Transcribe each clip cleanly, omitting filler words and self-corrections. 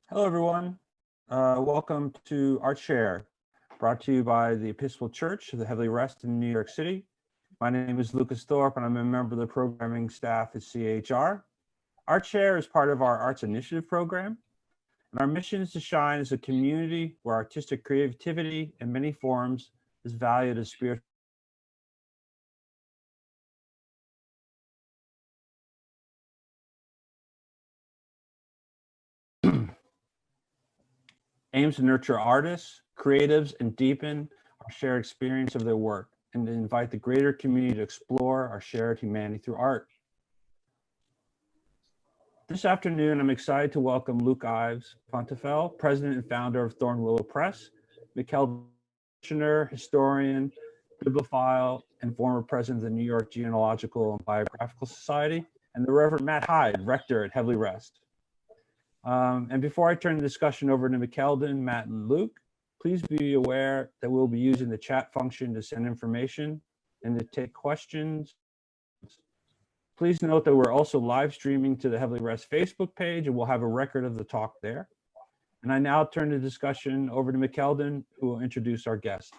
Hello, everyone. Welcome to Armchair, brought to you by the Episcopal Church of the Heavenly Rest in New York City. My name is Lucas Thorpe, and I'm a member of the programming staff at CHR. Armchair is part of our Arts Initiative program, and our mission is to shine as a community where artistic creativity in many forms is valued as spiritual. Aims to nurture artists, creatives, and deepen our shared experience of their work, and to invite the greater community to explore our shared humanity through art. This afternoon, I'm excited to welcome Luke Ives Fontefel, president and founder of Thornwillow Press, McKelden Smith, historian, bibliophile, and former president of the New York Genealogical and Biographical Society, and the Reverend Matt Hyde, rector at Heavenly Rest. And before I turn the discussion over to McKelden, Matt, and Luke, please be aware that we'll be using the chat function to send information and to take questions. Please note that we're also live streaming to the Heavenly Rest Facebook page, and we'll have a record of the talk there. And I now turn the discussion over to McKelden, who will introduce our guest.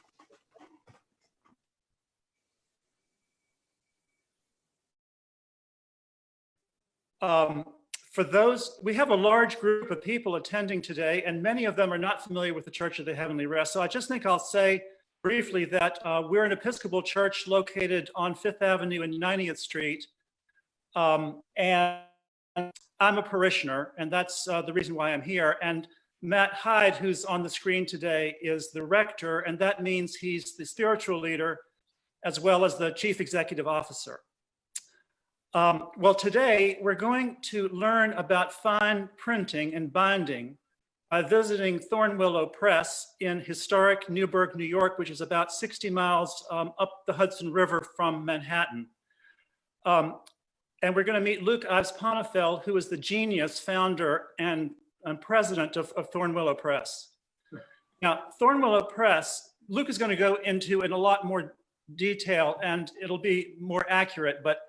For those, we have a large group of people attending today, and many of them are not familiar with the Church of the Heavenly Rest. So I just think I'll say briefly that we're an Episcopal church located on 5th Avenue and 90th Street. And I'm a parishioner, and that's the reason why I'm here. And Matt Hyde, who's on the screen today, is the rector, and that means he's the spiritual leader as well as the chief executive officer. Well, today we're going to learn about fine printing and binding by visiting Thornwillow Press in historic Newburgh, New York, which is about 60 miles up the Hudson River from Manhattan. And we're going to meet Luke Ives Fontefel, who is the genius founder and president of Thornwillow Press. Now, Thornwillow Press, Luke is going to go into in a lot more detail, and it'll be more accurate, but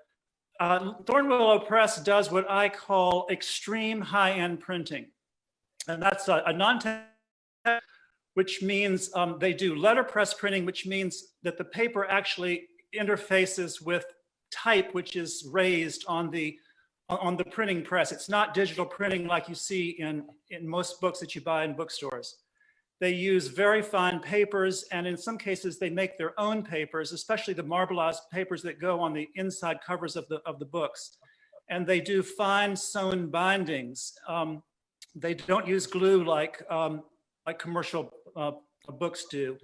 Thornwillow Press does what I call extreme high-end printing. And that's a non-technical, which means they do letterpress printing, which means that the paper actually interfaces with type, which is raised on the printing press. It's not digital printing like you see in most books that you buy in bookstores. They use very fine papers, and in some cases they make their own papers, especially the marbleized papers that go on the inside covers of the books. And they do fine sewn bindings. They don't use glue like commercial books do.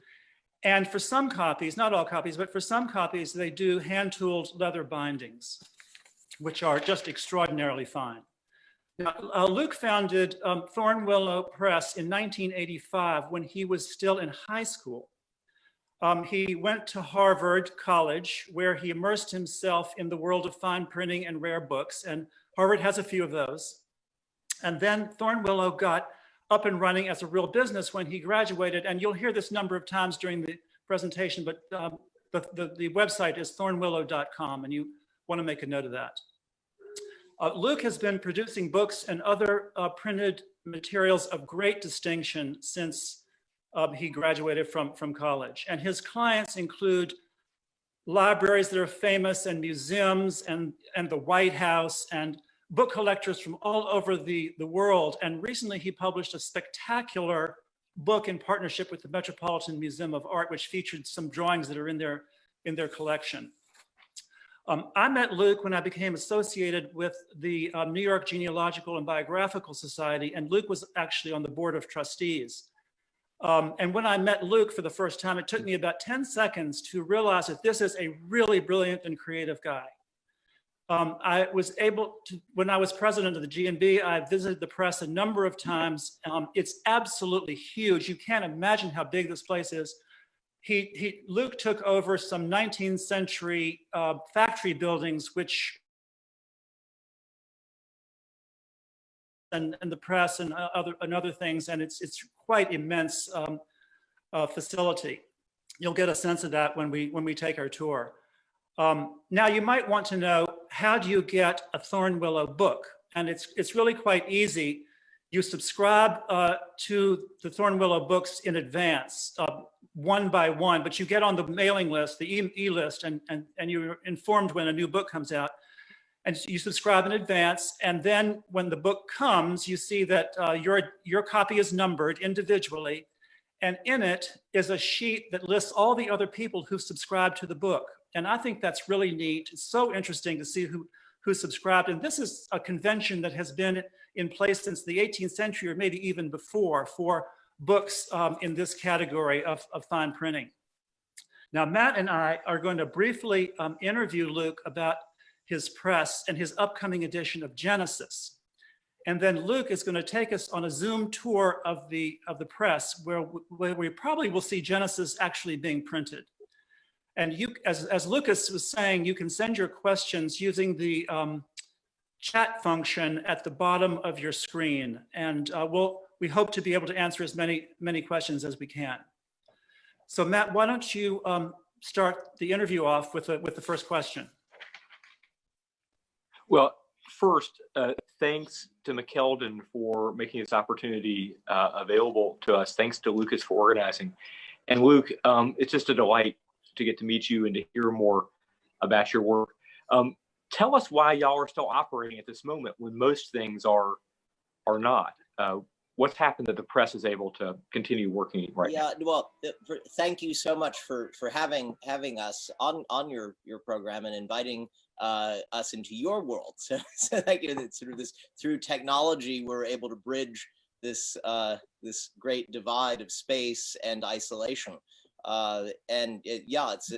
And for some copies, not all copies, but for some copies, they do hand-tooled leather bindings, which are just extraordinarily fine. Now, Luke founded Thornwillow Press in 1985 when he was still in high school. He went to Harvard College, where he immersed himself in the world of fine printing and rare books, and Harvard has a few of those. And then Thornwillow got up and running as a real business when he graduated, and you'll hear this number of times during the presentation, but the website is thornwillow.com, and you want to make a note of that. Luke has been producing books and other printed materials of great distinction since he graduated from college. And his clients include libraries that are famous and museums and the White House and book collectors from all over the world. And recently he published a spectacular book in partnership with the Metropolitan Museum of Art, which featured some drawings that are in their collection. I met Luke when I became associated with the New York Genealogical and Biographical Society, and Luke was actually on the board of trustees. And when I met Luke for the first time, it took me about 10 seconds to realize that this is a really brilliant and creative guy. I was able to, when I was president of the G&B, I visited the press a number of times. It's absolutely huge. You can't imagine how big this place is. Luke took over some 19th century factory buildings, which and the press and other things, and it's quite immense facility. You'll get a sense of that when we take our tour. Now you might want to know, how do you get a Thornwillow book? And it's really quite easy. you subscribe to the Thornwillow books in advance, one by one, but you get on the mailing list, the e-list, and you're informed when a new book comes out. And you subscribe in advance, and then when the book comes, you see that your copy is numbered individually, and in it is a sheet that lists all the other people who subscribed to the book. And I think that's really neat. It's so interesting to see who subscribed. And this is a convention that has been in place since the 18th century, or maybe even before, for books in this category of fine printing. Now, Matt and I are going to briefly interview Luke about his press and his upcoming edition of Genesis. And then Luke is going to take us on a Zoom tour of the press where we probably will see Genesis actually being printed. And you, as Lucas was saying, you can send your questions using the chat function at the bottom of your screen. And we hope to be able to answer as many questions as we can. So Matt, why don't you start the interview off with the first question? Well, first, thanks to McKelden for making this opportunity available to us. Thanks to Lucas for organizing. And Luke, it's just a delight to get to meet you and to hear more about your work. Tell us why y'all are still operating at this moment when most things are not. What's happened that the press is able to continue working right now? Yeah, well, thank you so much for having us on your program and inviting us into your world. So thank you. That sort of this, through technology, we're able to bridge this this great divide of space and isolation. It's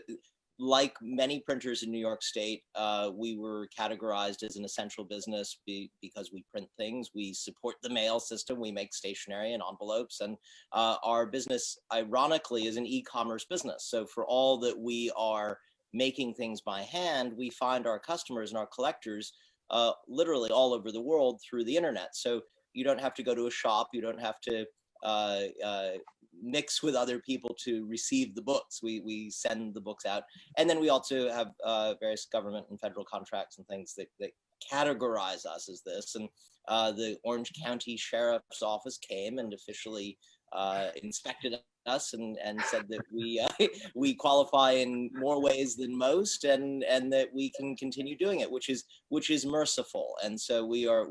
like many printers in New York State, we were categorized as an essential business because we print things. We support the mail system. We make stationery and envelopes. And our business, ironically, is an e-commerce business. So for all that we are making things by hand, we find our customers and our collectors literally all over the world through the internet. So you don't have to go to a shop. You don't have to mix with other people to receive the books. We send the books out. And then we also have various government and federal contracts and things that categorize us as this. And the Orange County Sheriff's Office came and officially inspected us and said that we qualify in more ways than most, and that we can continue doing it, which is merciful. And so we are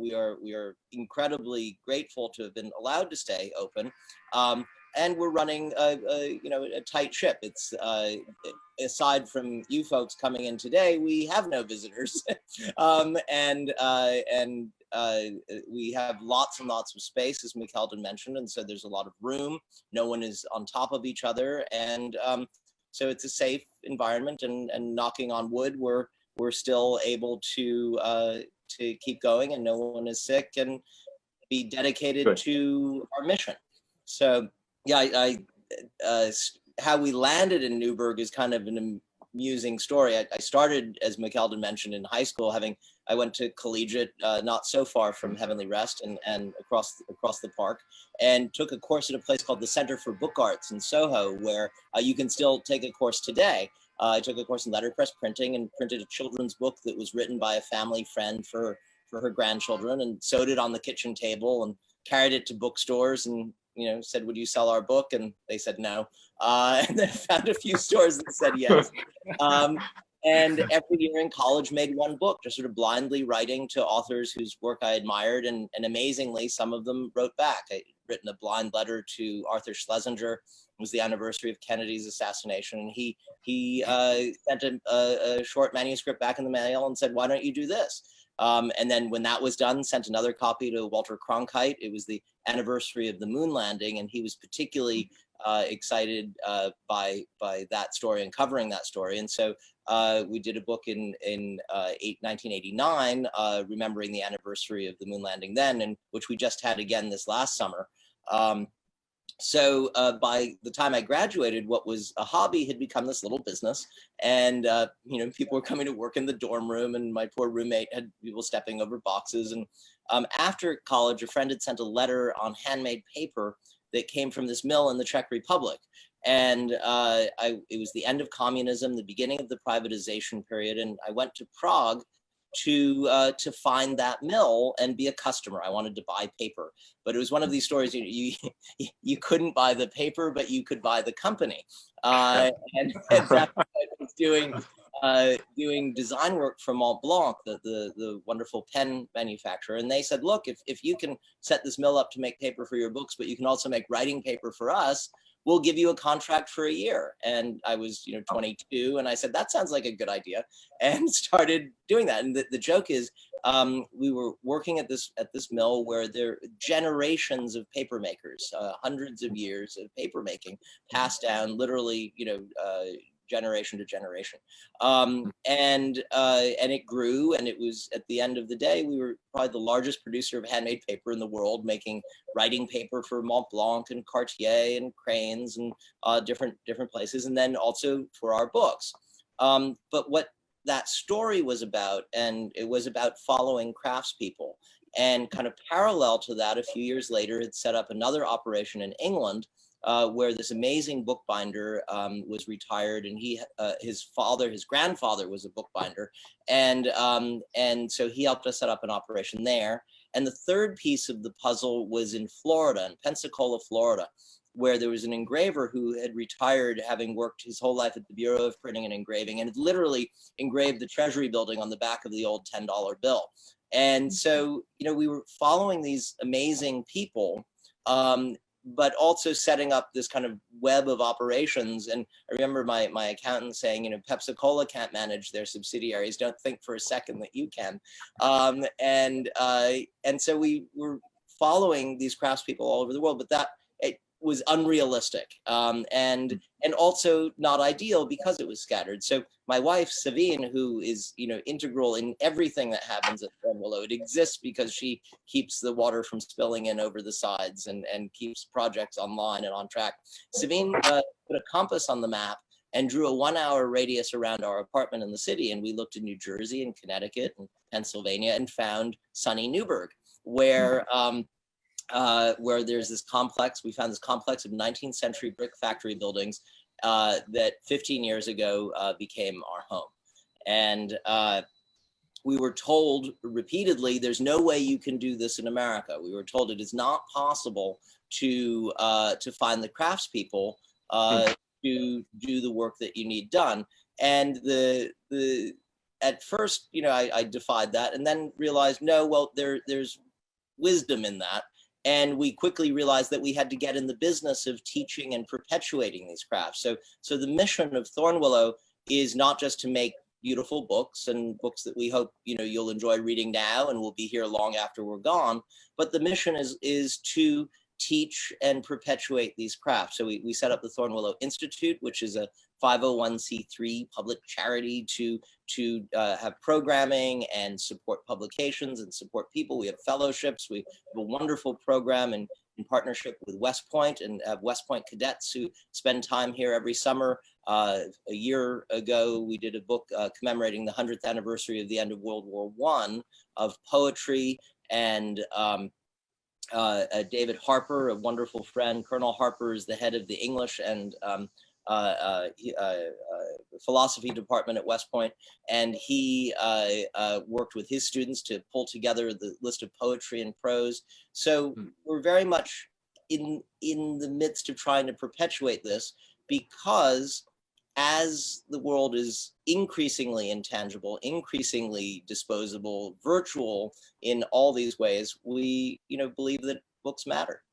incredibly grateful to have been allowed to stay open. And we're running a tight ship. It's aside from you folks coming in today, we have no visitors, and we have lots and lots of space, as McKelden mentioned, and so there's a lot of room. No one is on top of each other, and so it's a safe environment. And knocking on wood, we're still able to keep going, and no one is sick, and be dedicated to our mission. So. Yeah, how we landed in Newburgh is kind of an amusing story. I started, as McKelden mentioned, in high school. I went to collegiate, not so far from Heavenly Rest and across the park, and took a course at a place called the Center for Book Arts in Soho, where you can still take a course today. I took a course in letterpress printing and printed a children's book that was written by a family friend for her grandchildren, and sewed it on the kitchen table and carried it to bookstores and said, would you sell our book? And they said no. And then found a few stores that said yes. And every year in college made one book, just sort of blindly writing to authors whose work I admired. And amazingly, some of them wrote back. I'd written a blind letter to Arthur Schlesinger. It was the anniversary of Kennedy's assassination. And he sent a short manuscript back in the mail and said, why don't you do this? And then when that was done, sent another copy to Walter Cronkite. It was the anniversary of the moon landing, and he was particularly excited by that story and covering that story. And so we did a book in 1989, remembering the anniversary of the moon landing then, and which we just had again this last summer. So by the time I graduated, what was a hobby had become this little business, and people were coming to work in the dorm room, and my poor roommate had people stepping over boxes. And after college, a friend had sent a letter on handmade paper that came from this mill in the Czech Republic, and it was the end of communism, the beginning of the privatization period, and I went to Prague to find that mill and be a customer. I wanted to buy paper, but it was one of these stories. You couldn't buy the paper, but you could buy the company. And that was doing design work for Mont Blanc, the wonderful pen manufacturer. And they said, look, if you can set this mill up to make paper for your books, but you can also make writing paper for us, we'll give you a contract for a year. And I was, 22, and I said, that sounds like a good idea, and started doing that. And the joke is, we were working at this mill where there are generations of paper makers, hundreds of years of paper making passed down literally, generation to generation. And it grew, and it was, at the end of the day, we were probably the largest producer of handmade paper in the world, making writing paper for Mont Blanc and Cartier and Cranes and different places, and then also for our books. But what that story was about, and it was about following craftspeople, and kind of parallel to that, a few years later, had set up another operation in England, where this amazing bookbinder was retired, and his grandfather was a bookbinder, and so he helped us set up an operation there. And the third piece of the puzzle was in Florida, in Pensacola, Florida, where there was an engraver who had retired, having worked his whole life at the Bureau of Printing and Engraving, and had literally engraved the Treasury building on the back of the old $10 bill. And so, we were following these amazing people, but also setting up this kind of web of operations. And I remember my accountant saying, Pepsi-Cola can't manage their subsidiaries. Don't think for a second that you can. And so we were following these craftspeople all over the world, but that it was unrealistic, and also not ideal because it was scattered. So my wife, Savine, who is, integral in everything that happens at Thornwillow, it exists because she keeps the water from spilling in over the sides and keeps projects online and on track. Savine put a compass on the map and drew a 1-hour radius around our apartment in the city. And we looked at New Jersey and Connecticut and Pennsylvania and found sunny Newburgh, where there's this complex. We found this complex of 19th century brick factory buildings that 15 years ago became our home. And we were told repeatedly, there's no way you can do this in America. We were told it is not possible to find the craftspeople to do the work that you need done. And at first, I defied that, and then realized, no, well, there's wisdom in that. And we quickly realized that we had to get in the business of teaching and perpetuating these crafts. So the mission of Thornwillow is not just to make beautiful books and books that we hope you'll enjoy reading now and will be here long after we're gone, but the mission is to teach and perpetuate these crafts. So we set up the Thornwillow Institute, which is a 501c3 public charity to have programming and support publications and support people. We have fellowships. We have a wonderful program in partnership with West Point, and have West Point cadets who spend time here every summer. A year ago, we did a book commemorating the 100th anniversary of the end of World War I, of poetry, and David Harper, a wonderful friend. Colonel Harper is the head of the English and philosophy department at West Point, and he worked with his students to pull together the list of poetry and prose. So we're very much in the midst of trying to perpetuate this, because as the world is increasingly intangible, increasingly disposable, virtual in all these ways, we believe that books matter.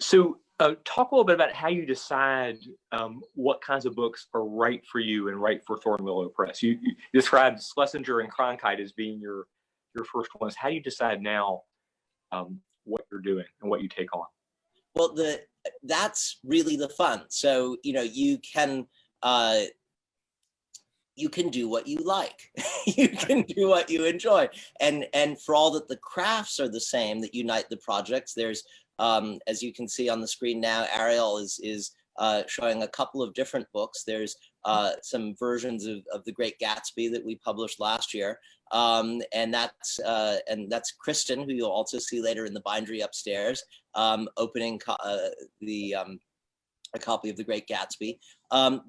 So talk a little bit about how you decide what kinds of books are right for you and right for Thornwillow Press. You described Schlesinger and Cronkite as being your first ones. How do you decide now what you're doing and what you take on? Well, that's really the fun. So you can do what you like. You can do what you enjoy, and for all that the crafts are the same that unite the projects. There's as you can see on the screen now, Ariel is showing a couple of different books. There's some versions of The Great Gatsby that we published last year, and that's Kristen, who you'll also see later in the bindery upstairs, opening a copy of The Great Gatsby.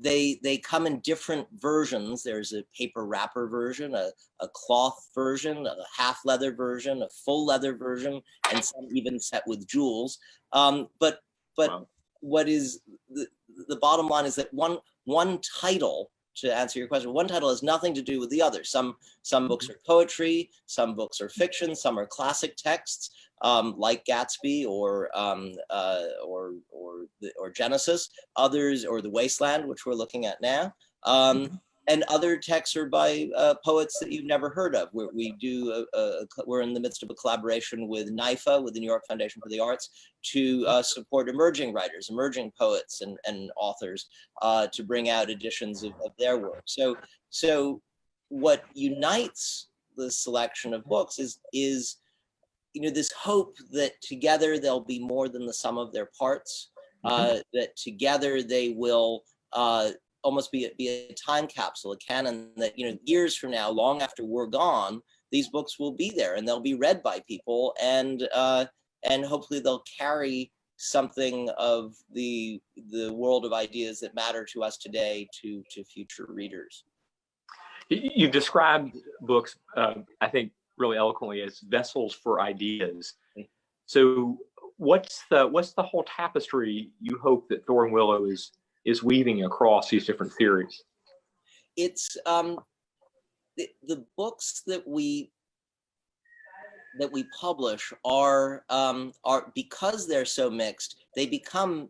They come in different versions. There's a paper wrapper version, a cloth version, a half leather version, a full leather version, and some even set with jewels. But Wow. what is the bottom line is that one title, to answer your question, one title has nothing to do with the other. Some books are poetry, some books are fiction, some are classic texts, like Gatsby or Genesis. Others, or The Wasteland, which we're looking at now. And other texts are by poets that you've never heard of. We're in the midst of a collaboration with NYFA, with the New York Foundation for the Arts, to support emerging writers, emerging poets and authors, to bring out editions of their work. So what unites the selection of books is this hope that together they'll be more than the sum of their parts, that together they will almost be a time capsule, a canon that, years from now, long after we're gone, these books will be there and they'll be read by people, and hopefully they'll carry something of the world of ideas that matter to us today to future readers. You've described books, I think, really eloquently as vessels for ideas. So what's the whole tapestry you hope that Thornwillow is weaving across these different theories? It's the books that we publish are because they're so mixed, they become,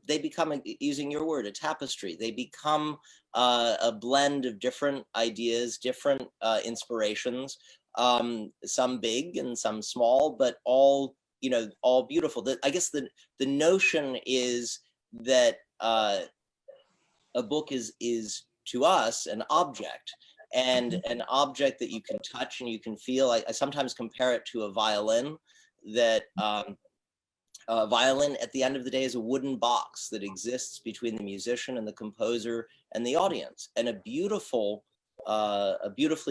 using your word, a tapestry. They become a blend of different ideas, different inspirations, some big and some small, but all beautiful. I guess the notion is that a book is to us an object, and an object that you can touch and you can feel. I sometimes compare it to a violin. That a violin, at the end of the day, is a wooden box that exists between the musician and the composer and the audience. And a beautifully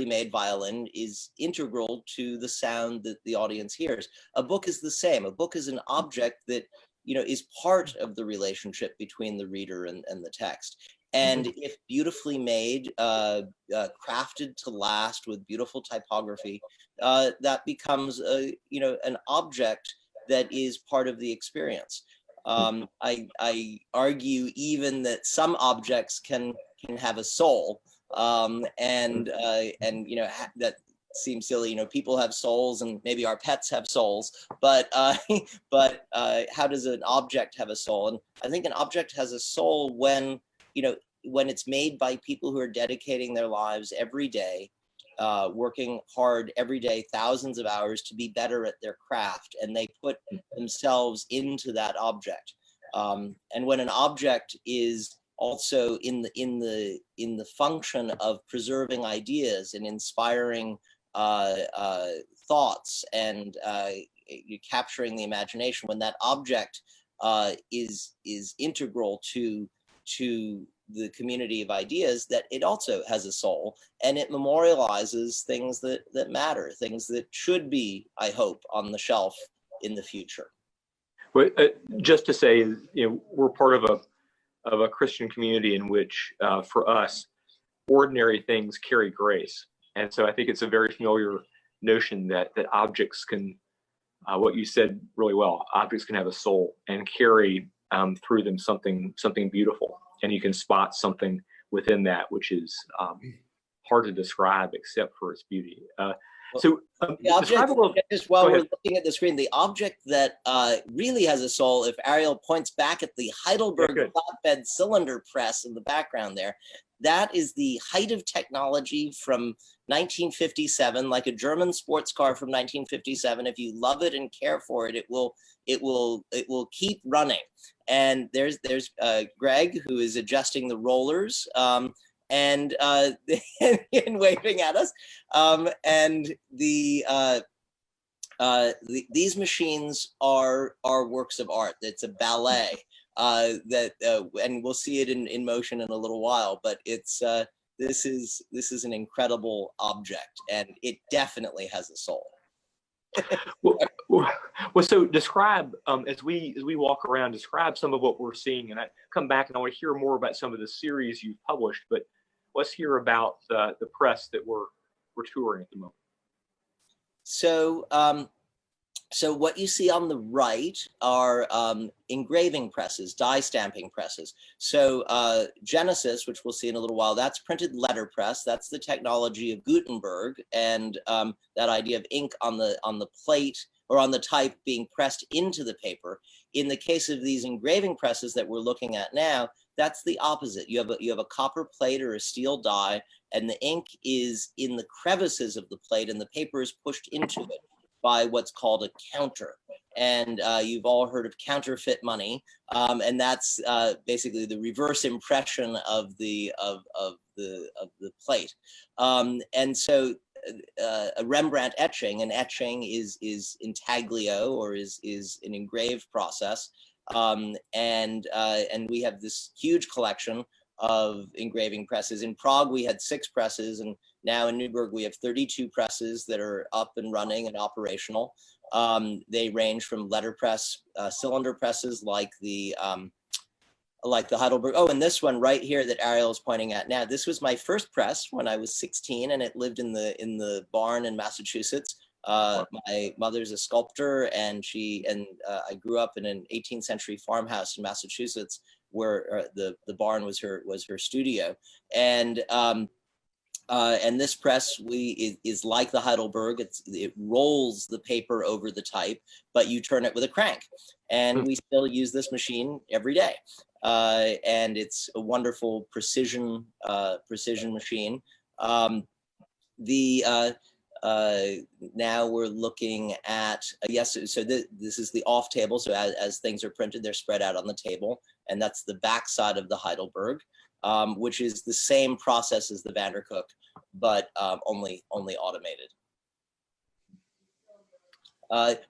made violin is integral to the sound that the audience hears. A book is the same. A book is an object that is part of the relationship between the reader and the text. And if beautifully made, crafted to last with beautiful typography, that becomes an object that is part of the experience. I argue even that some objects can have a soul, and that seems silly. People have souls, and maybe our pets have souls, but how does an object have a soul? And I think an object has a soul when it's made by people who are dedicating their lives every day, working hard every day, thousands of hours to be better at their craft, and they put themselves into that object. And when an object is also in the function of preserving ideas and inspiring thoughts and capturing the imagination, when that object is integral to the community of ideas, that it also has a soul, and it memorializes things that matter, things that should be, I hope, on the shelf in the future. Well, just to say, we're part of a Christian community in which, for us, ordinary things carry grace, and so I think it's a very familiar notion that objects can, what you said really well, objects can have a soul and carry through them something beautiful. And you can spot something within that which is hard to describe except for its beauty. So the object, just while we're looking at the screen, the object that really has a soul, if Ariel points back at the Heidelberg flatbed cylinder press in the background there, that is the height of technology from 1957, like a German sports car from 1957. If you love it and care for it, it will keep running. And there's Greg, who is adjusting the rollers and waving at us. And these machines are works of art. It's a ballet and we'll see it in motion in a little while. But it's this is an incredible object, and it definitely has a soul. Well, so describe, as we walk around, describe some of what we're seeing, and I come back and I want to hear more about some of the series you've published. But let's hear about the press that we're touring at the moment. So, so what you see on the right are engraving presses, die stamping presses. So Genesis, which we'll see in a little while, that's printed letterpress. That's the technology of Gutenberg, and that idea of ink on the plate or on the type being pressed into the paper. In the case of these engraving presses that we're looking at now, that's the opposite. You have a copper plate or a steel die, and the ink is in the crevices of the plate, and the paper is pushed into it by what's called a counter. And you've all heard of counterfeit money, and that's basically the reverse impression of the plate. And so a Rembrandt etching, an etching is intaglio, or is an engraved process. And we have this huge collection of engraving presses. In Prague, we had 6 presses, and now in Newburgh, we have 32 presses that are up and running and operational. They range from letterpress, cylinder presses like the Heidelberg. Oh, and this one right here that Ariel is pointing at now, this was my first press when I was 16, and it lived in the barn in Massachusetts. My mother's a sculptor, and I grew up in an 18th century farmhouse in Massachusetts where the barn was her studio. And this press is like the Heidelberg. It rolls the paper over the type, but you turn it with a crank. And we still use this machine every day. And it's a wonderful precision machine. Now we're looking at, yes, so this is the off table. So as things are printed, they're spread out on the table. And that's the back side of the Heidelberg, which is the same process as the Vandercook, but only automated.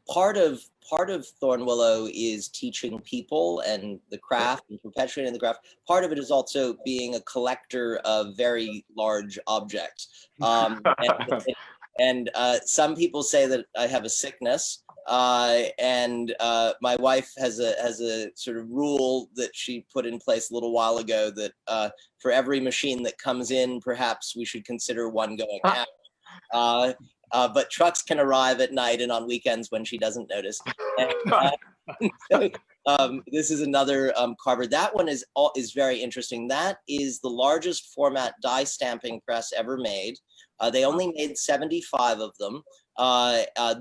Part of Thornwillow is teaching people and the craft and perpetuating the craft. Part of it is also being a collector of very large objects. And some people say that I have a sickness, and my wife has a sort of rule that she put in place a little while ago that for every machine that comes in, perhaps we should consider one going out. But trucks can arrive at night and on weekends when she doesn't notice. And, so, this is another carver. That one is very interesting. That is the largest format die stamping press ever made. They only made 75 of them.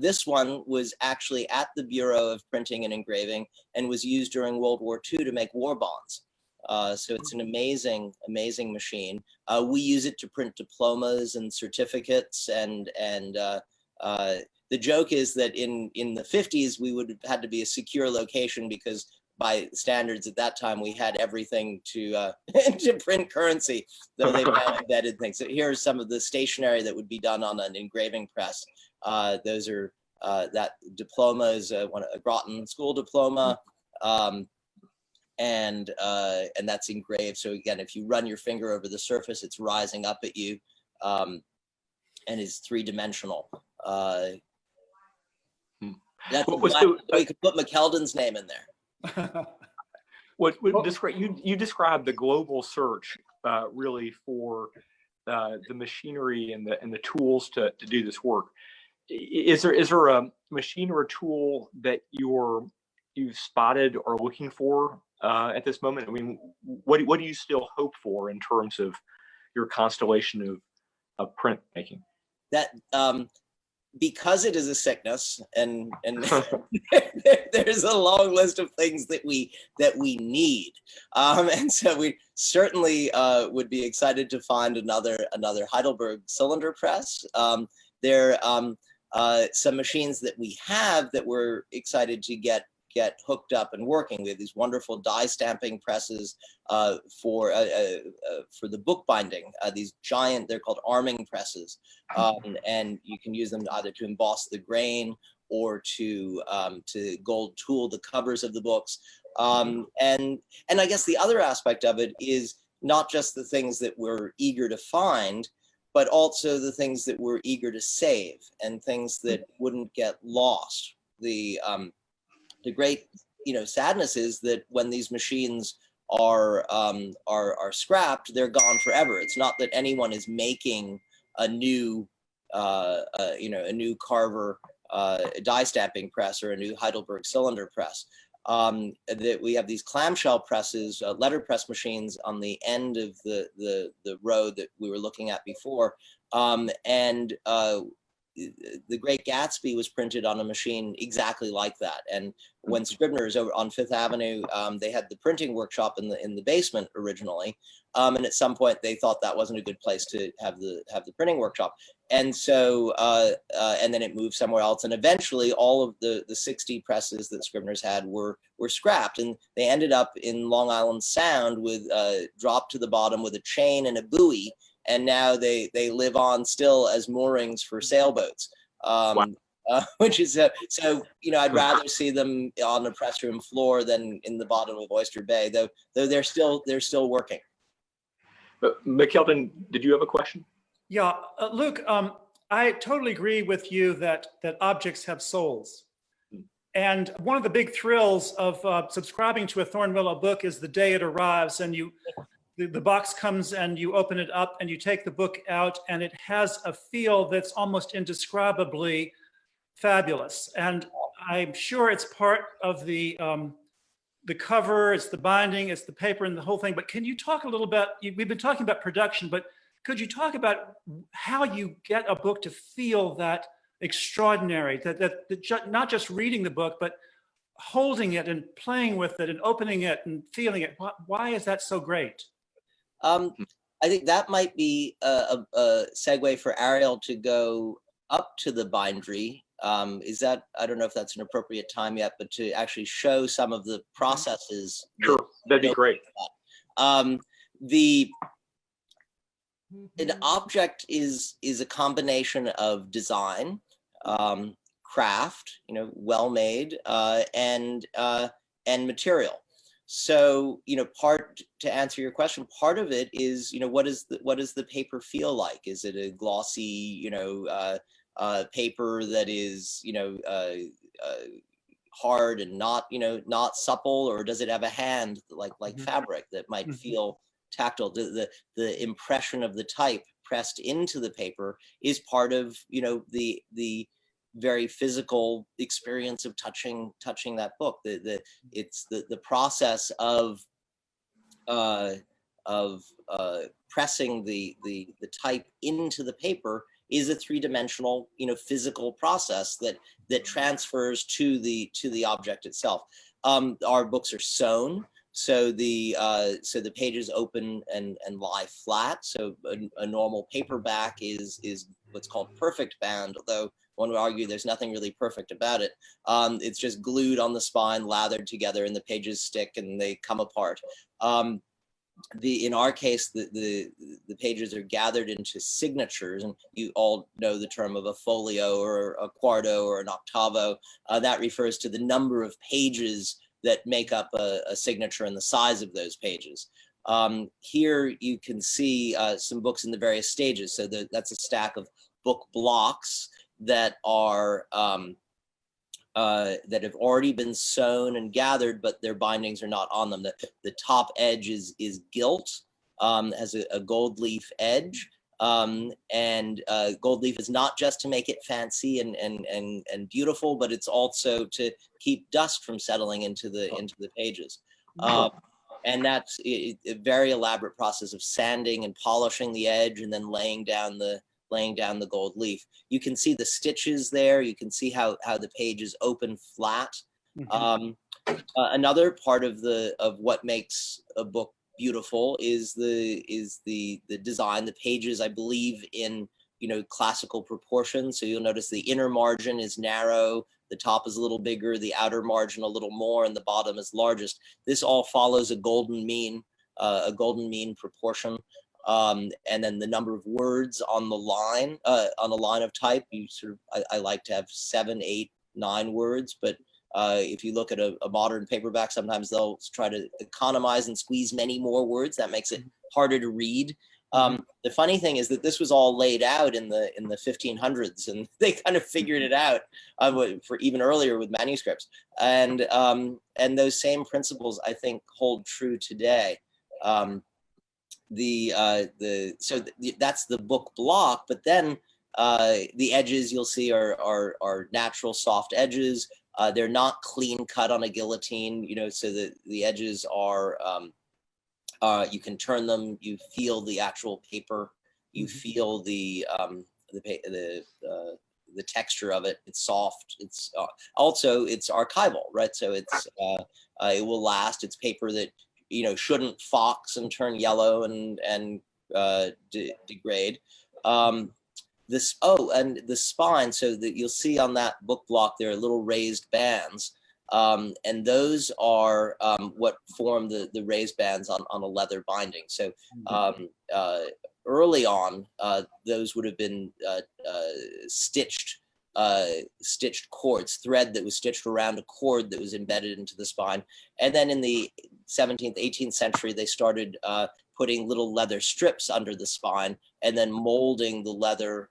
This one was actually at the Bureau of Printing and Engraving and was used during World War II to make war bonds. So it's an amazing machine. We use it to print diplomas and certificates, and the joke is that in the 50s we would have had to be a secure location because by standards at that time we had everything to to print currency, though they embedded things. So here's some of the stationery that would be done on an engraving press. Those are that diploma is a Groton school diploma. And that's engraved. So again, if you run your finger over the surface, it's rising up at you, and is 3-dimensional. That's you could put McKelden's name in there. You described the global search really for the machinery and the tools to do this work. Is there a machine or a tool that you've spotted or looking for at this moment? I mean, what do you still hope for in terms of your constellation of print making? That because it is a sickness, and there's a long list of things that we need, and so we certainly would be excited to find another Heidelberg cylinder press. There are some machines that we have that we're excited to get hooked up and working. We have these wonderful die stamping presses for the bookbinding. These giant, they're called arming presses, and you can use them either to emboss the grain or to gold tool the covers of the books. And I guess the other aspect of it is not just the things that we're eager to find, but also the things that we're eager to save and things that wouldn't get lost. The great, sadness is that when these machines are scrapped, they're gone forever. It's not that anyone is making a new, a new Carver die stamping press or a new Heidelberg cylinder press. That we have these clamshell presses, letterpress machines on the end of the road that we were looking at before, and The Great Gatsby was printed on a machine exactly like that. And when Scribner's over on Fifth Avenue, they had the printing workshop in the basement originally, and at some point they thought that wasn't a good place to have the printing workshop, and so and then it moved somewhere else. And eventually, all of the 60 presses that Scribner's had were scrapped, and they ended up in Long Island Sound with dropped to the bottom with a chain and a buoy. And now they live on still as moorings for sailboats, Wow. Which is so. I'd rather see them on the press room floor than in the bottom of Oyster Bay, though they're still working. But McKelden, did you have a question? Yeah, Luke, I totally agree with you that objects have souls. And one of the big thrills of subscribing to a Thornwillow book is the day it arrives and the box comes and you open it up and you take the book out and it has a feel that's almost indescribably fabulous. And I'm sure it's part of the cover, it's the binding, it's the paper and the whole thing. But can you talk a little bit, we've been talking about production, but could you talk about how you get a book to feel that extraordinary, that not just reading the book, but holding it and playing with it and opening it and feeling it? Why is that so great? I think that might be a segue for Ariel to go up to the bindery. Is that, I don't know if that's an appropriate time yet, but to actually show some of the processes. Sure, that'd be great. An object is a combination of design, craft, well made, and material. So, to answer your question, part of it is, what does the paper feel like? Is it a glossy, paper that is, hard and not supple, or does it have a hand like fabric that might feel tactile? The impression of the type pressed into the paper is part of, the very physical experience of touching that book. It's the process of pressing the type into the paper is a three-dimensional, physical process that transfers to the object itself. Our books are sewn, so the pages open and lie flat. So a normal paperback is what's called perfect bound, although one would argue there's nothing really perfect about it. It's just glued on the spine, lathered together, and the pages stick and they come apart. In our case, the pages are gathered into signatures, and you all know the term of a folio or a quarto or an octavo. That refers to the number of pages that make up a signature and the size of those pages. Here you can see some books in the various stages. So that's a stack of book blocks that are that have already been sewn and gathered, but their bindings are not on them. The top edge is gilt, has a gold leaf edge, and gold leaf is not just to make it fancy and beautiful, but it's also to keep dust from settling into the pages. And that's a very elaborate process of sanding and polishing the edge, and then laying down the gold leaf. You can see the stitches there. You can see how the pages open flat. Another part of what makes a book beautiful is the design. The pages, I believe, in classical proportions. So you'll notice the inner margin is narrow, the top is a little bigger, the outer margin a little more, and the bottom is largest. This all follows a golden mean proportion. And then the number of words on the line, on a line of type, I like to have 7, 8, 9 words, but if you look at a modern paperback, sometimes they'll try to economize and squeeze many more words. That makes it harder to read. The funny thing is that this was all laid out in the 1500s, and they kind of figured it out for even earlier with manuscripts. And those same principles, I think, hold true today. That's the book block, but then the edges you'll see are natural soft edges. They're not clean cut on a guillotine, you know, so that the edges are, you can turn them, you feel the actual paper, you feel the texture of it. It's soft. It's also it's archival, right? So it's it will last. It's paper that, you know, shouldn't fox and turn yellow and degrade. And the spine, so that you'll see on that book block, there are little raised bands. And those are what form the raised bands on a leather binding. So early on, those would have been stitched cords, thread that was stitched around a cord that was embedded into the spine. And then in the 17th, 18th century, they started putting little leather strips under the spine and then molding the leather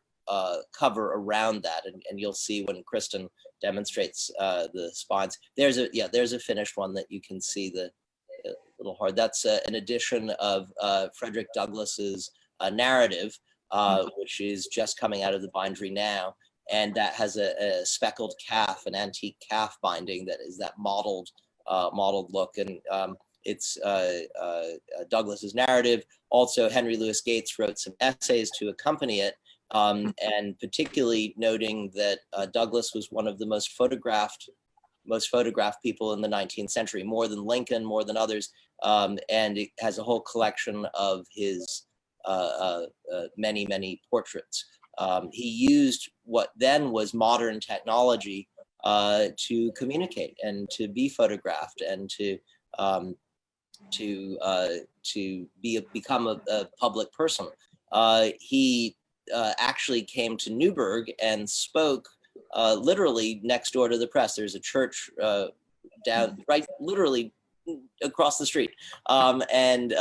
cover around that. And you'll see when Kristen demonstrates the spines. There's a finished one that you can see the little hard. That's an edition of Frederick Douglass's narrative, which is just coming out of the bindery now. And that has a speckled calf, an antique calf binding that is that modeled look. And it's Douglass's narrative. Also, Henry Louis Gates wrote some essays to accompany it. And particularly noting that Douglass was one of the most photographed people in the 19th century, more than Lincoln, more than others. And it has a whole collection of his many portraits. He used what then was modern technology to communicate and to be photographed and to become a public person. He actually came to Newburgh and spoke literally next door to the press. There's a church down right literally across the street. And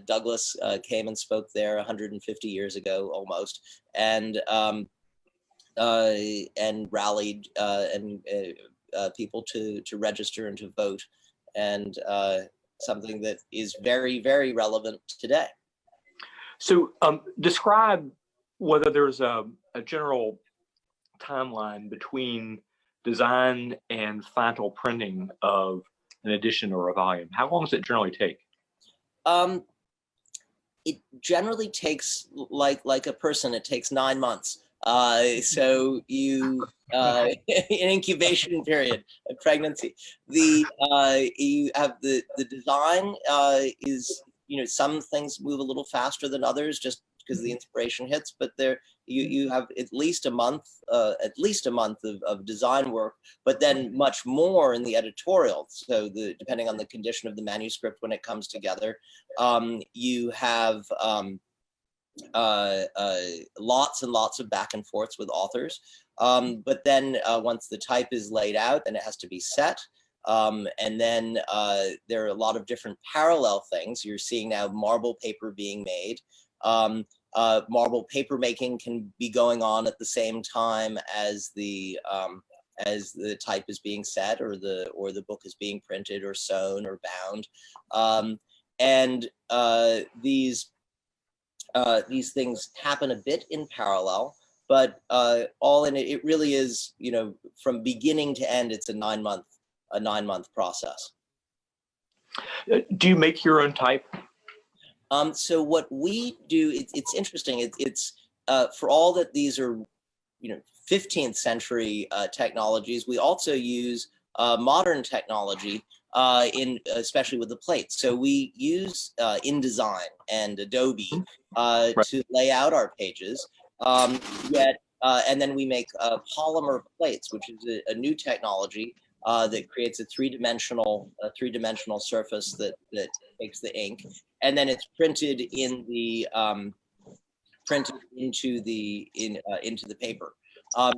Douglass came and spoke there 150 years ago almost, and rallied people to register and to vote, and something that is very relevant today. So describe whether there's a general timeline between design and final printing of an edition or a volume. How long does it generally take? It generally takes, like a person, it takes 9 months. So you an incubation period, a pregnancy. You have the design is, you know, some things move a little faster than others just because the inspiration hits, but there you have at least a month of design work, but then much more in the editorial. So depending on the condition of the manuscript when it comes together, you have lots and lots of back and forths with authors. But then once the type is laid out, then it has to be set. And then there are a lot of different parallel things. You're seeing now marble paper being made. Marble paper making can be going on at the same time as the type is being set, or the book is being printed or sewn or bound. And these things happen a bit in parallel, but all in it, it really is, you know, from beginning to end, it's a 9-month process. Do you make your own type? So what we do, it's interesting. It's for all that these are, you know, 15th century technologies, we also use modern technology especially with the plates. So we use InDesign and Adobe to lay out our pages. And then we make polymer plates, which is a new technology that creates a three-dimensional surface that takes the ink, and then it's printed into the paper.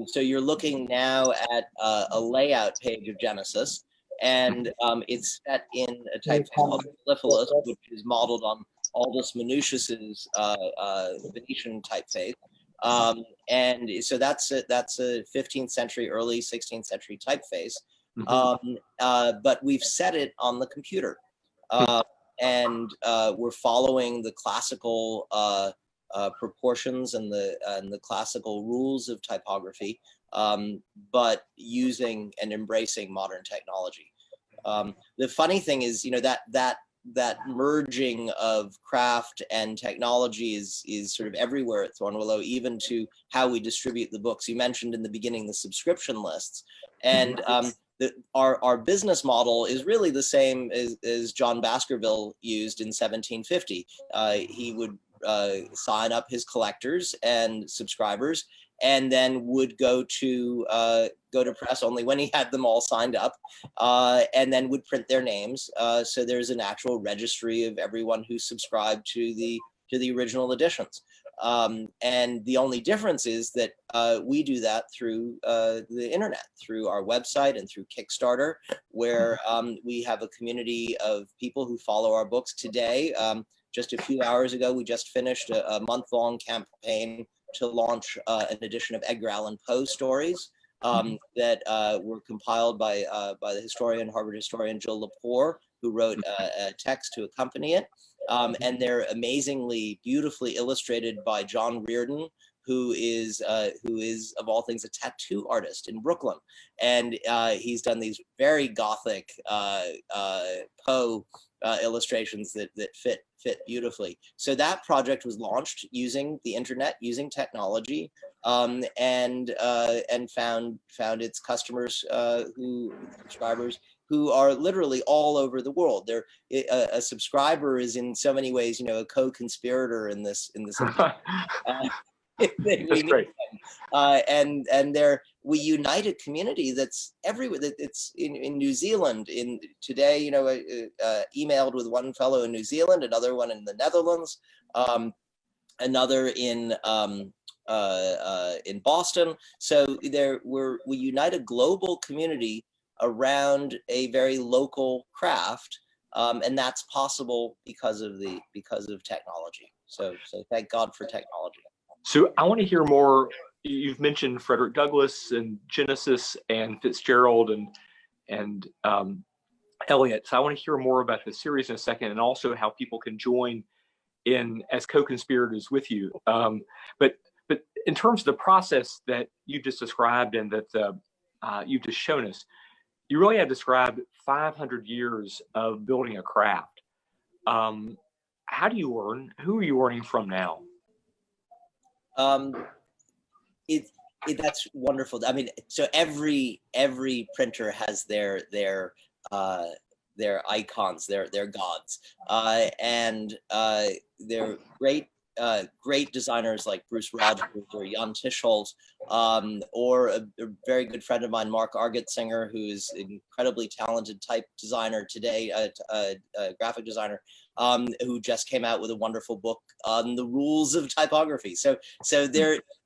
So you're looking now at a layout page of Genesis, and it's set in a type called bibliophile, which is modeled Aldus Manutius's Venetian typeface. And so that's a 15th century, early 16th century typeface. But we've set it on the computer. And we're following the classical proportions and the classical rules of typography, but using and embracing modern technology. The funny thing is, that merging of craft and technology is sort of everywhere at Thornwillow, even to how we distribute the books. You mentioned in the beginning the subscription lists, and our business model is really the same as John Baskerville used in 1750. He would sign up his collectors and subscribers, and then would go to press only when he had them all signed up, and then would print their names. So there's an actual registry of everyone who subscribed to the original editions. And the only difference is that we do that through the internet, through our website and through Kickstarter, where we have a community of people who follow our books today. Just a few hours ago, we just finished a month-long campaign to launch an edition of Edgar Allan Poe stories that were compiled by the Harvard historian Jill Lepore, who wrote a text to accompany it. And they're amazingly beautifully illustrated by John Reardon, who is of all things a tattoo artist in Brooklyn, and he's done these very gothic Poe illustrations that fit beautifully. So that project was launched using the internet, using technology, and found its subscribers who are literally all over the world. They're a subscriber is in so many ways, a co-conspirator in this. That's great. And we unite a community that's everywhere. It's in New Zealand. Today, emailed with one fellow in New Zealand, another one in the Netherlands, another in Boston. So we unite a global community around a very local craft, and that's possible because of technology. So thank God for technology. So I want to hear more. You've mentioned Frederick Douglass and Genesis and Fitzgerald and Eliot. So I want to hear more about the series in a second, and also how people can join in as co-conspirators with you. But in terms of the process that you just described and that you've just shown us, you really have described 500 years of building a craft. How do you learn? Who are you learning from now? That's wonderful. I mean, so every printer has their icons, their gods, and they're great designers like Bruce Rogers or Jan Tischholt, or a very good friend of mine, Mark Argetsinger, who is an incredibly talented type designer today, a graphic designer, who just came out with a wonderful book on the rules of typography. So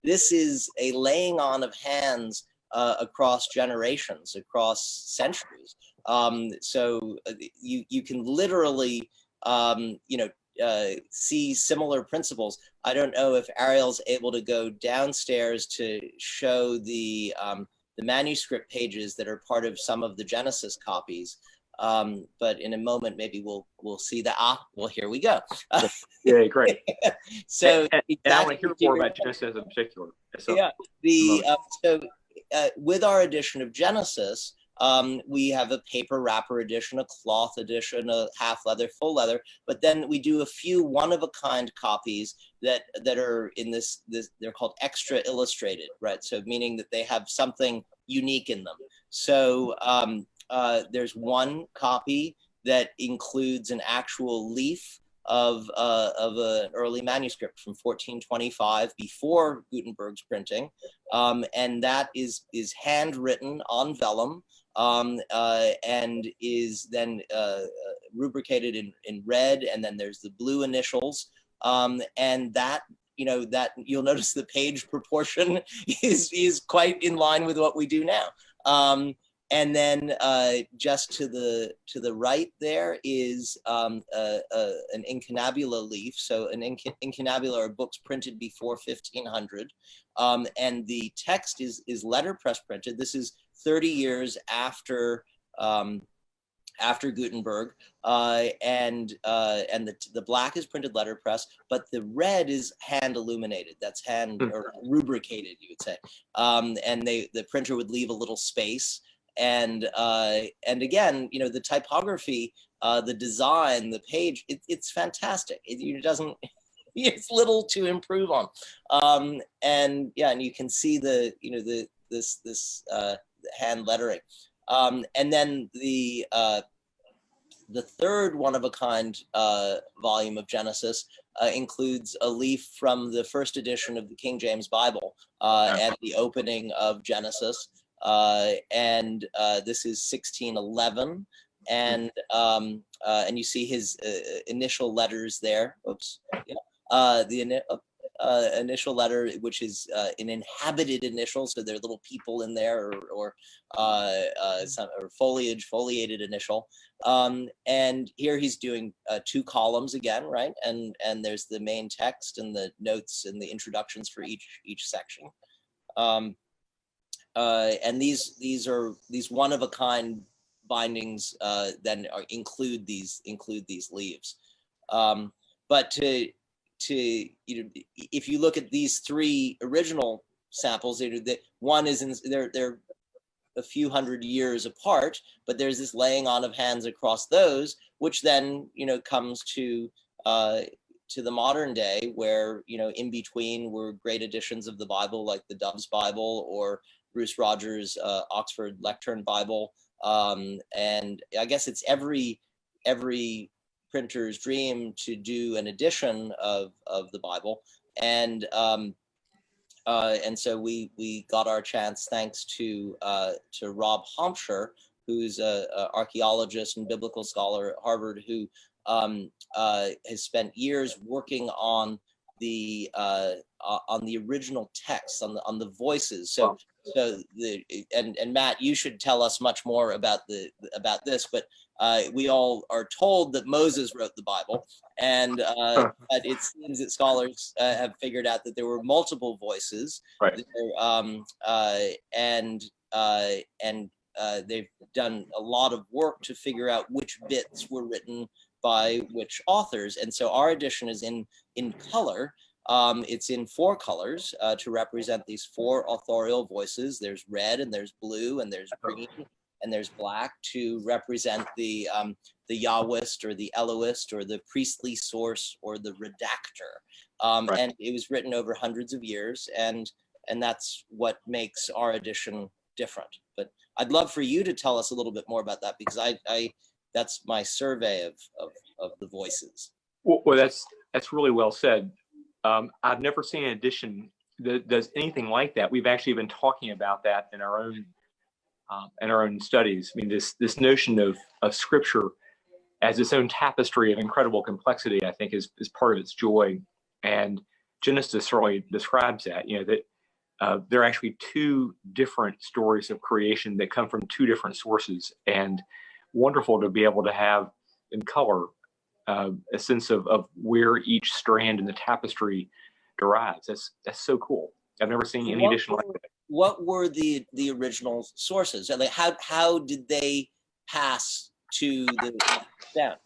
this is a laying on of hands across generations, across centuries. So you can literally, see similar principles. I don't know if Ariel's able to go downstairs to show the manuscript pages that are part of some of the Genesis copies. But in a moment, maybe we'll see that. Well, here we go. Yeah, great. So and I want to hear more about Genesis in particular. So, yeah, with our edition of Genesis, we have a paper wrapper edition, a cloth edition, a half leather, full leather, but then we do a few one-of-a-kind copies that are in this, they're called extra illustrated, right? So meaning that they have something unique in them. So there's one copy that includes an actual leaf of an early manuscript from 1425, before Gutenberg's printing, and that is handwritten on vellum, and is then rubricated in red, and then there's the blue initials, and that you'll notice the page proportion is quite in line with what we do now. And then just to the right there is an incunabula leaf. So an incunabula are books printed before 1500, and the text is letterpress printed. This is 30 years after after Gutenberg, and the black is printed letterpress, but the red is hand illuminated. That's hand or rubricated, you would say. And the printer would leave a little space. And again, you know, the typography, the design, the page, it's fantastic. It doesn't, it's little to improve on. And yeah, and you can see the, you know, this hand lettering. And then the third one of a kind volume of Genesis includes a leaf from the first edition of the King James Bible at the opening of Genesis. And this is 1611, and you see his initial letters there. Oops, yeah. The initial letter, which is an inhabited initial, so there are little people in there, or foliated initial. And here he's doing 2 columns again, right? And there's the main text and the notes and the introductions for each section. And these one of a kind bindings then include these leaves. But you know, if you look at these 3 original samples, one is they're a few hundred years apart, but there's this laying on of hands across those, which then, you know, comes to the modern day, where, you know, in between were great editions of the Bible, like the Dove's Bible or Bruce Rogers' Oxford Lectern Bible. And I guess it's every printer's dream to do an edition of the Bible. And so we got our chance thanks to Rob Hampshire, who's an archaeologist and biblical scholar at Harvard, who has spent years working on the original text, on the voices. So and Matt, you should tell us much more about this, but we all are told that Moses wrote the Bible, and but it seems that scholars have figured out that there were multiple voices, right? And they've done a lot of work to figure out which bits were written by which authors, and so our edition is in color. It's in 4 colors to represent these 4 authorial voices. There's red, and there's blue, and there's green, and there's black, to represent the Yahwist or the Elohist or the priestly source or the redactor. And it was written over hundreds of years, and that's what makes our edition different. But I'd love for you to tell us a little bit more about that, because I that's my survey of the voices. Well, that's really well said. I've never seen an edition that does anything like that. We've actually been talking about that in our own studies. I mean, this notion of Scripture as its own tapestry of incredible complexity, I think, is part of its joy. And Genesis certainly describes that. You know, that there are actually 2 different stories of creation that come from 2 different sources, and wonderful to be able to have in color a sense of where each strand in the tapestry derives. That's so cool. I've never seen any edition like that. What were the original sources? And how did they pass to the down?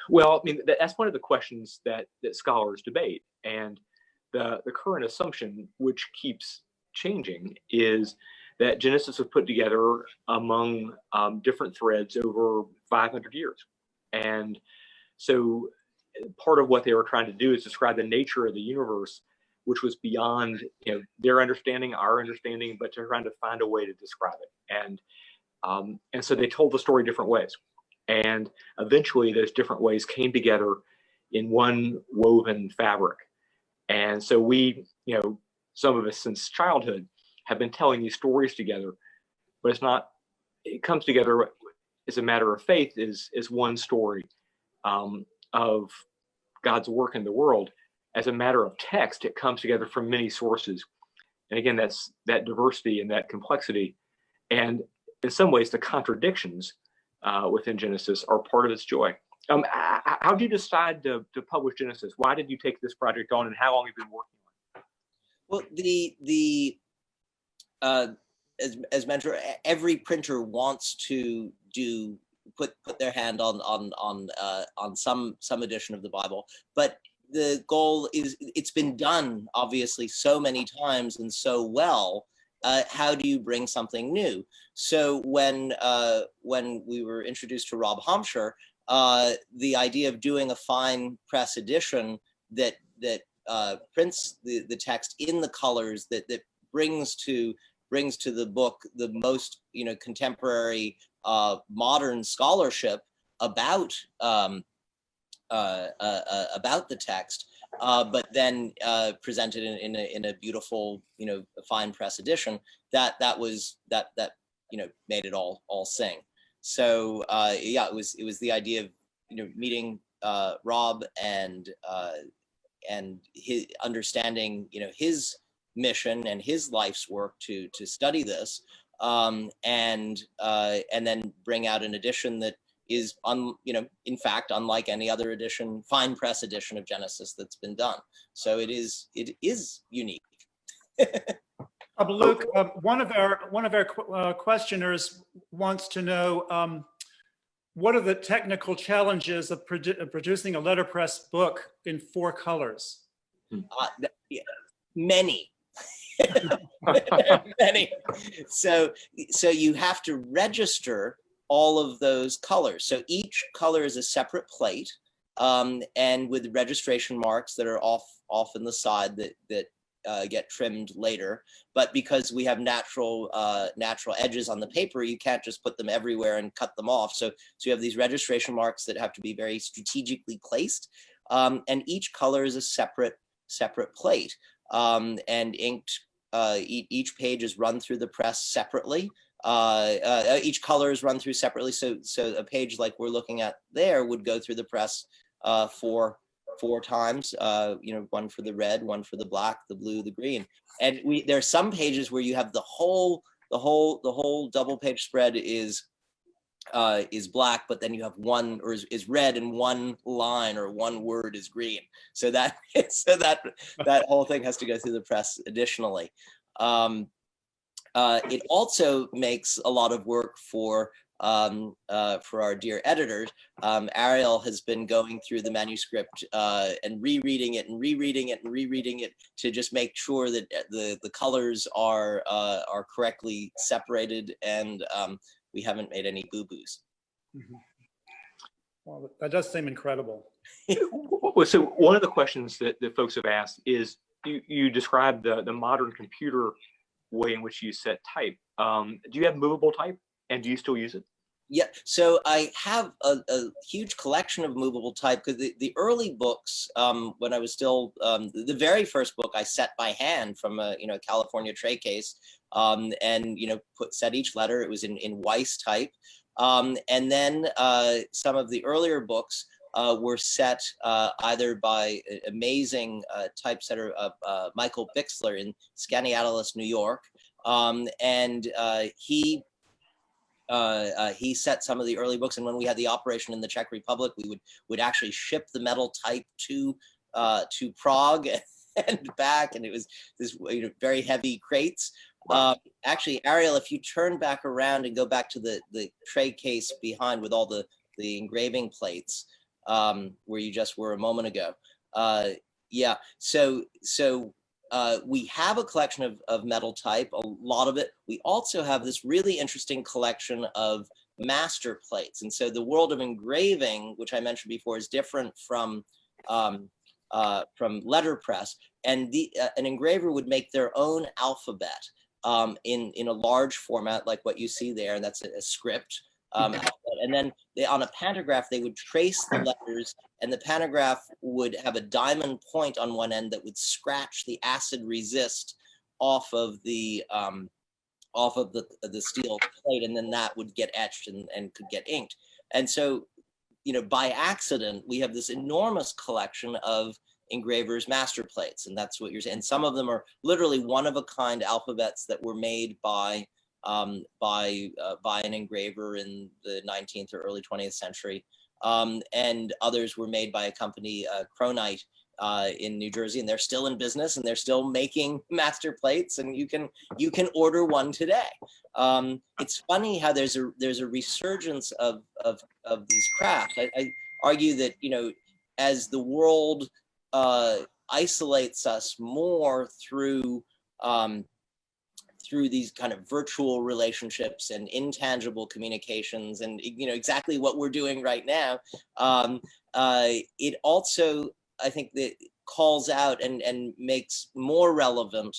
Well, I mean, that's one of the questions that scholars debate, and the current assumption, which keeps changing, is that Genesis was put together among different threads over 500 years. And so part of what they were trying to do is describe the nature of the universe, which was beyond, you know, their understanding, our understanding, but they're trying to find a way to describe it. And so they told the story different ways. And eventually those different ways came together in one woven fabric. And so we, you know, some of us since childhood have been telling these stories together, but it comes together as a matter of faith, is one story of God's work in the world. As a matter of text, it comes together from many sources. And again, that's that diversity and that complexity. And in some ways, the contradictions within Genesis are part of its joy. How did you decide to publish Genesis? Why did you take this project on, and how long have you been working on it? Well, as mentioned, every printer wants to put their hand on some edition of the Bible, but the goal is, it's been done obviously so many times and so well. How do you bring something new? So when we were introduced to Rob Armchair, the idea of doing a fine press edition that prints the text in the colors that brings to the book the most contemporary modern scholarship about the text, but then presented in a beautiful fine press edition that made it all sing. So yeah, it was the idea of meeting Rob and his understanding his mission and his life's work to study this, and then bring out an edition that is in fact unlike any other edition, fine press edition of Genesis that's been done. So it is unique. Luke, one of our questioners wants to know what are the technical challenges of producing a letterpress book in 4 colors? Many. Many. So you have to register all of those colors. So each color is a separate plate, and with registration marks that are off in the side that get trimmed later. But because we have natural edges on the paper, you can't just put them everywhere and cut them off. So you have these registration marks that have to be very strategically placed, and each color is a separate plate, and inked. Each page is run through the press separately. Each color is run through separately. So a page like we're looking at there would go through the press four times. One for the red, one for the black, the blue, the green. And there are some pages where you have the whole double page spread is black, but then you have one, or is red, and one line or one word is green. So that whole thing has to go through the press additionally. It also makes a lot of work for our dear editors. Ariel has been going through the manuscript and rereading it to just make sure that the colors are correctly separated, and we haven't made any boo-boos. Mm-hmm. Well, that does seem incredible. So one of the questions that folks have asked is, you described the modern computer way in which you set type. Do you have movable type, and do you still use it? Yeah, so I have a huge collection of movable type, because the early books, when I was still, the very first book I set by hand from a California tray case, and set each letter. It was in Weiss type, and then some of the earlier books were set either by amazing typesetter Michael Bixler in Skaneateles, New York, and he set some of the early books. And when we had the operation in the Czech Republic, we would actually ship the metal type to Prague and back, and it was this very heavy crates. Actually, Ariel, if you turn back around and go back to the tray case behind with all the engraving plates, where you just were a moment ago. Yeah, so we have a collection of metal type, a lot of it. We also have this really interesting collection of master plates. And so the world of engraving, which I mentioned before, is different from letterpress. And an engraver would make their own alphabet in a large format like what you see there, and that's a script. And then on a pantograph, they would trace the letters, and the pantograph would have a diamond point on one end that would scratch the acid resist off of the steel plate, and then that would get etched and could get inked. And so, by accident, we have this enormous collection of engravers' master plates, and that's what you're saying. And some of them are literally one-of-a-kind alphabets that were made by by an engraver in the 19th or early 20th century. And others were made by a company, Cronite, in New Jersey, and they're still in business and they're still making master plates, and you can order one today. It's funny how there's a resurgence of these crafts. I argue that, you know, as the world isolates us more through these kind of virtual relationships and intangible communications, and, you know, exactly what we're doing right now, it also, I think, that calls out and makes more relevant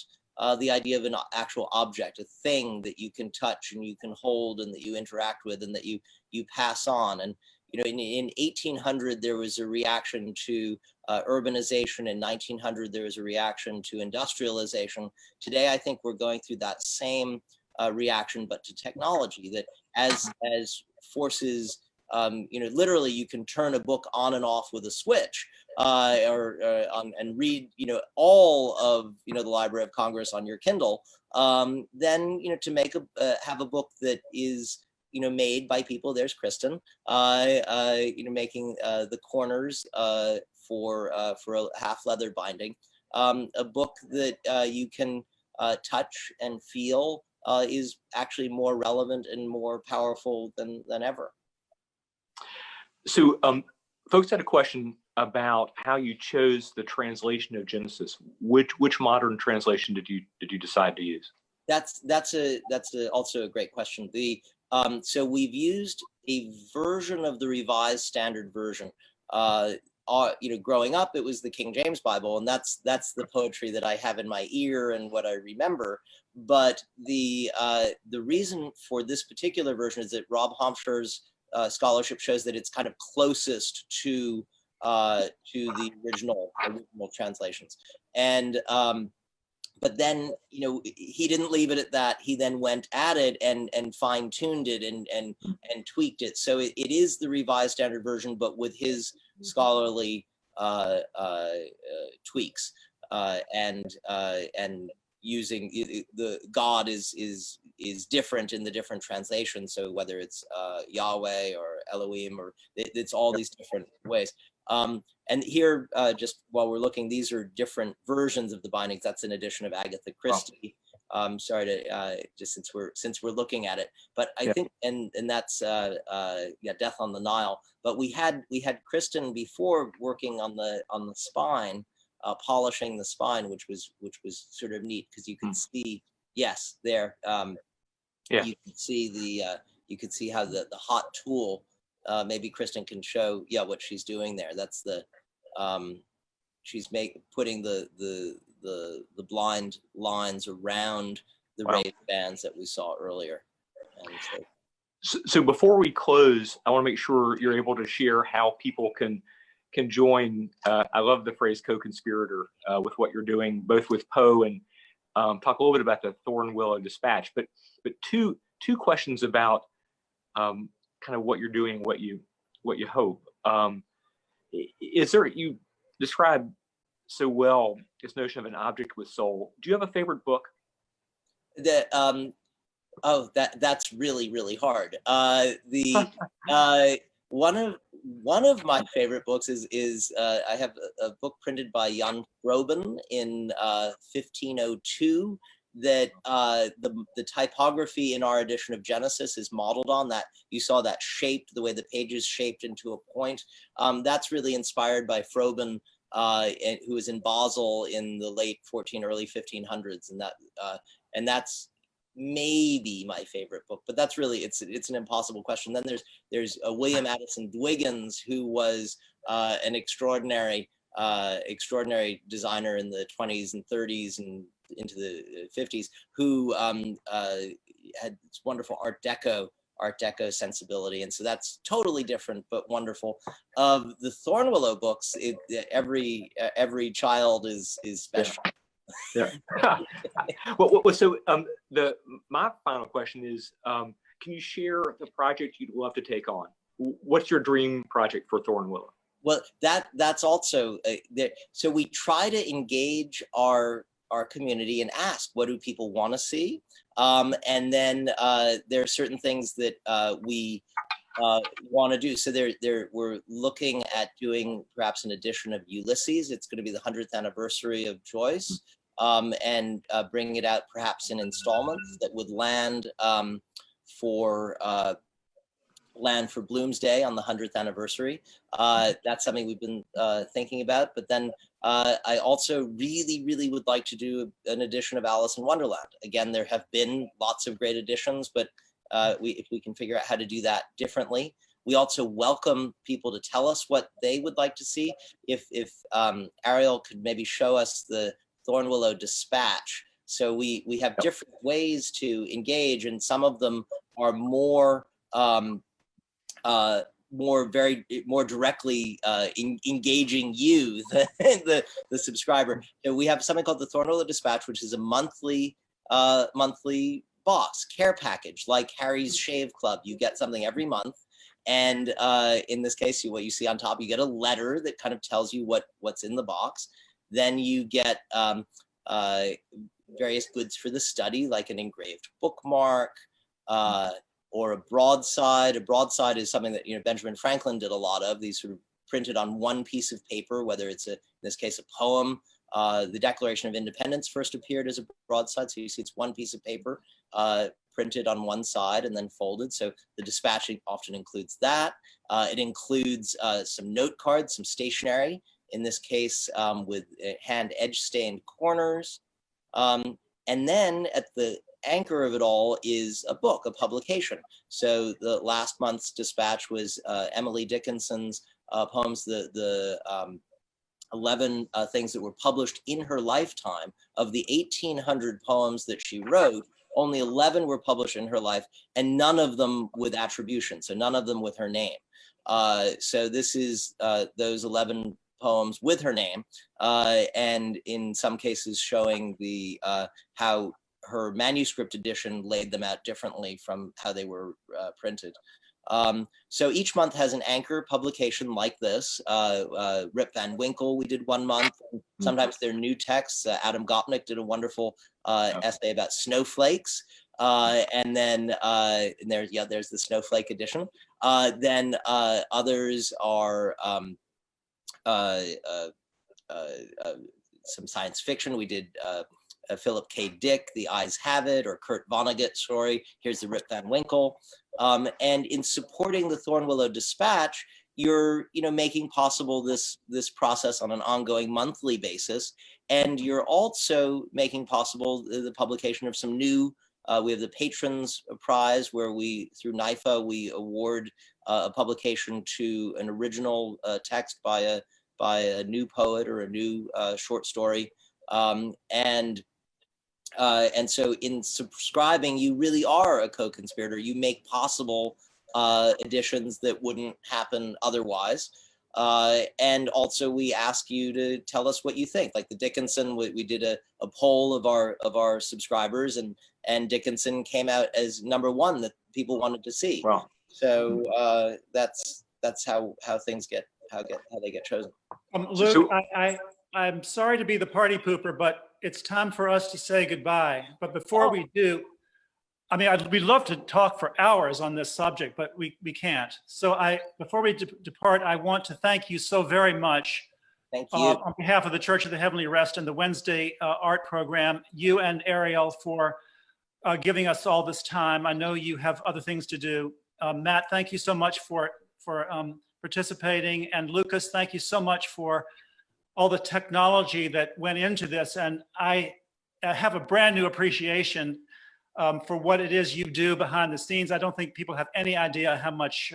the idea of an actual object, a thing that you can touch and you can hold and that you interact with and that you pass on. And, you know, in 1800, there was a reaction to urbanization. In 1900, there was a reaction to industrialization. Today, I think we're going through that same reaction, but to technology, that as forces, you know, literally you can turn a book on and off with a switch, and read, you know, all of, you know, the Library of Congress on your Kindle. Then, you know, to make have a book that is, you know, made by people. There's Kristen, you know, making the corners for a half leather binding. A book that you can touch and feel is actually more relevant and more powerful than ever. So folks had a question about how you chose the translation of Genesis. Which modern translation did you decide to use? That's also a great question. So we've used a version of the Revised Standard Version. You know, growing up, it was the King James Bible, and that's the poetry that I have in my ear and what I remember. But the reason for this particular version is that Rob Hampshire's scholarship shows that it's kind of closest to the original translations. And but then, you know, he didn't leave it at that. He then went at it and fine-tuned it and tweaked it. So it is the Revised Standard Version, but with his scholarly tweaks and using the God is different in the different translations. So whether it's Yahweh or Elohim, or it's all these different ways. And here, just while we're looking, these are different versions of the bindings. That's an edition of Agatha Christie. Sorry to just since we're looking at it, but I think and that's Death on the Nile. But we had Kristen before working on the spine, polishing the spine, which was sort of neat because you can see there. You can see you could see how the hot tool. Maybe Kristen can show what she's doing there. That's the she's putting the blind lines around the raised bands that we saw earlier. So before we close, I want to make sure you're able to share how people can join. I love the phrase co-conspirator with what you're doing, both with Poe and talk a little bit about the Thornwillow Dispatch. But two questions about kind of what you're doing, what you hope. Is there, you describe so well this notion of an object with soul. Do you have a favorite book? That's really hard. One of my favorite books is I have a book printed by Jan Froben in 1502 that the typography in our edition of Genesis is modeled on. That you saw that shaped, the way the pages shaped into a point. That's really inspired by Froben, who was in Basel in the late early 1500s, and that's maybe my favorite book. But that's really it's an impossible question. Then there's William Addison Dwiggins, who was an extraordinary designer in the 20s and 30s and into the 50s, who had this wonderful Art Deco sensibility, and so that's totally different but wonderful. Of the Thornwillow books, every child is special. Yeah. Well, so my final question is, can you share the project you'd love to take on? What's your dream project for Thornwillow? Well, that's also so we try to engage our our community and ask, what do people want to see? And then there are certain things that we want to do. So we're looking at doing perhaps an edition of Ulysses. It's going to be the 100th anniversary of Joyce, and bringing it out perhaps in installments that would land for Bloomsday on the 100th anniversary. That's something we've been thinking about. But then I also really would like to do an edition of Alice in Wonderland. Again, there have been lots of great editions, but if we can figure out how to do that differently. We also welcome people to tell us what they would like to see. If Ariel could maybe show us the Thornwillow Dispatch. So we have different ways to engage, and some of them are more directly engaging you, the subscriber. So we have something called the Thornwillow Dispatch, which is a monthly box care package, like Harry's Shave Club. You get something every month, and in this case, what you see on top, you get a letter that kind of tells you what's in the box. Then you get various goods for the study, like an engraved bookmark, or a broadside. A broadside is something that Benjamin Franklin did a lot of. These sort of printed on one piece of paper, whether it's in this case a poem. The Declaration of Independence first appeared as a broadside, so you see it's one piece of paper printed on one side and then folded. So the dispatch often includes that. It includes some note cards, some stationery. In this case, with hand edge stained corners. And then at the anchor of it all is a book, a publication. So the last month's dispatch was Emily Dickinson's poems, the 11 things that were published in her lifetime. Of the 1,800 poems that she wrote, only 11 were published in her life, and none of them with attribution, so none of them with her name. So this is those 11 poems with her name, and in some cases showing the how her manuscript edition laid them out differently from how they were printed. So each month has an anchor publication like this. Rip Van Winkle, we did one month. Sometimes they're new texts. Adam Gopnik did a wonderful essay about snowflakes. And then there's the snowflake edition. Then others are some science fiction. We did Philip K. Dick, The Eyes Have It, or Kurt Vonnegut story. Here's the Rip Van Winkle. And in supporting the Thornwillow Dispatch, you're making possible this process on an ongoing monthly basis, and you're also making possible the publication of some new. We have the Patrons Prize, where through NIFA we award a publication to an original text by a new poet or a new short story, and so in subscribing, you really are a co-conspirator. You make possible editions that wouldn't happen otherwise. And also we ask you to tell us what you think. Like the Dickinson, we did a poll of our subscribers, and Dickinson came out as #1 that people wanted to see. Wow. So that's how things how they get chosen. Luke, I'm sorry to be the party pooper, but it's time for us to say goodbye. But before we do, we'd love to talk for hours on this subject, but we can't. So before we depart, I want to thank you so very much. Thank you. On behalf of the Church of the Heavenly Rest and the Wednesday art program, you and Ariel for giving us all this time. I know you have other things to do. Matt, thank you so much for participating. And Lucas, thank you so much for all the technology that went into this. And I have a brand new appreciation for what it is you do behind the scenes. I don't think people have any idea how much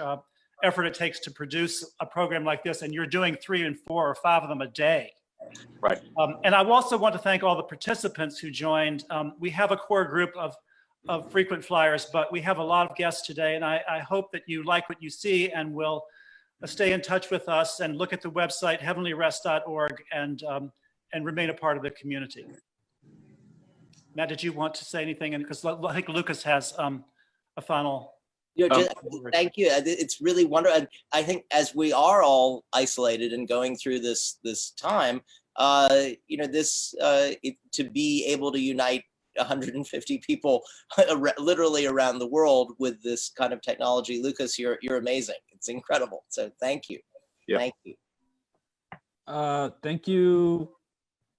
effort it takes to produce a program like this. And you're doing 3 and 4 or 5 of them a day. Right. And I also want to thank all the participants who joined. We have a core group of frequent flyers, but we have a lot of guests today. And I hope that you like what you see and will stay in touch with us and look at the website, heavenlyrest.org, and remain a part of the community. Matt, did you want to say anything? Because I think Lucas has a final. Thank you. It's really wonderful. I think as we are all isolated and going through this time, to be able to unite 150 people literally around the world with this kind of technology. Lucas, you're amazing. It's incredible. So thank you. Yeah. Thank you. Thank you,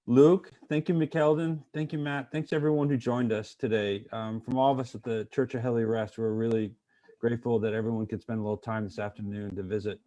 Luke. Thank you, McKelden. Thank you, Matt. Thanks everyone who joined us today. From all of us at the Church of Heavenly Rest, we're really grateful that everyone could spend a little time this afternoon to visit